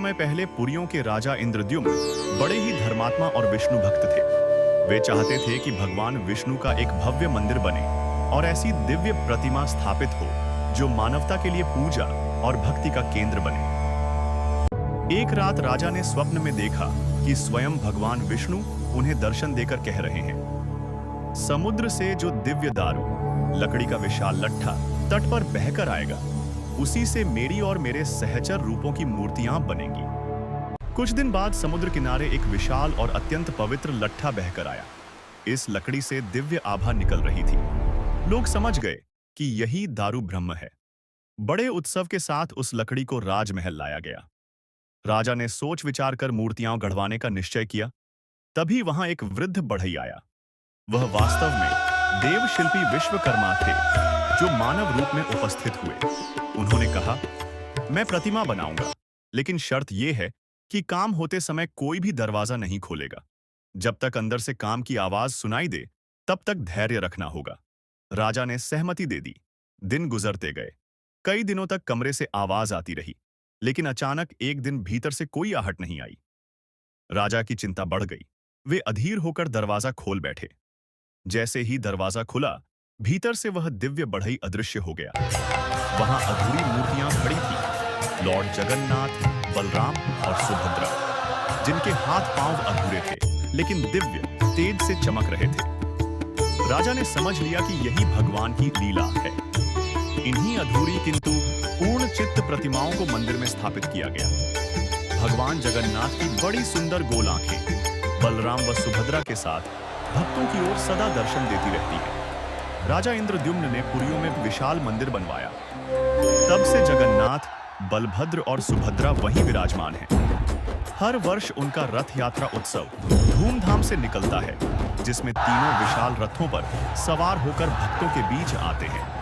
समय पहले पुरियों के राजा इंद्रद्युम्न बड़े ही धर्मात्मा और विष्णु भक्त थे। वे चाहते थे कि भगवान विष्णु का एक भव्य मंदिर बने और ऐसी दिव्य प्रतिमा स्थापित हो जो मानवता के लिए पूजा और भक्ति का केंद्र बने। एक रात राजा ने स्वप्न में देखा कि स्वयं भगवान विष्णु उन्हें दर्शन देकर कह रहे हैं, समुद्र से जो दिव्य दारू, लकड़ी का विशाल लट्ठा तट पर बहकर आएगा, उसी से मेरी और मेरे सहचर रूपों की मूर्तियां बनेंगी। कुछ दिन बाद समुद्र किनारे एक विशाल और अत्यंत पवित्र लट्ठा बहकर आया। इस लकड़ी से दिव्य आभा निकल रही थी। लोग समझ गए कि यही दारू ब्रह्म है। बड़े उत्सव के साथ उस लकड़ी को राजमहल लाया गया। राजा ने सोच विचार कर मूर्तियां गढ़वाने का निश्चय किया। तभी वहां एक वृद्ध बढ़ई आया। वह वास्तव में देव शिल्पी विश्वकर्मा थे, जो मानव रूप में उपस्थित हुए। उन्होंने कहा, मैं प्रतिमा बनाऊंगा, लेकिन शर्त यह है कि काम होते समय कोई भी दरवाजा नहीं खोलेगा। जब तक अंदर से काम की आवाज सुनाई दे, तब तक धैर्य रखना होगा। राजा ने सहमति दे दी। दिन गुजरते गए। कई दिनों तक कमरे से आवाज आती रही, लेकिन अचानक एक दिन भीतर से कोई आहट नहीं आई। राजा की चिंता बढ़ गई। वे अधीर होकर दरवाजा खोल बैठे। जैसे ही दरवाजा खुला, भीतर से वह दिव्य बढ़ई अदृश्य हो गया। वहां अधूरी मूर्तियां खड़ी थीं, लॉर्ड जगन्नाथ, बलराम और सुभद्रा, जिनके हाथ पांव अधूरे थे लेकिन दिव्य तेज से चमक रहे थे। राजा ने समझ लिया कि यही भगवान की लीला है। इन्हीं अधूरी किंतु पूर्ण चित्त प्रतिमाओं को मंदिर में स्थापित किया गया। भगवान जगन्नाथ की बड़ी सुंदर गोल आंखें बलराम व सुभद्रा के साथ भक्तों की ओर सदा दर्शन देती रहती है। राजा इंद्रद्युम्न ने पुरियों में विशाल मंदिर बनवाया। तब से जगन्नाथ, बलभद्र और सुभद्रा वहीं विराजमान हैं। हर वर्ष उनका रथ यात्रा उत्सव धूमधाम से निकलता है, जिसमें तीनों विशाल रथों पर सवार होकर भक्तों के बीच आते हैं।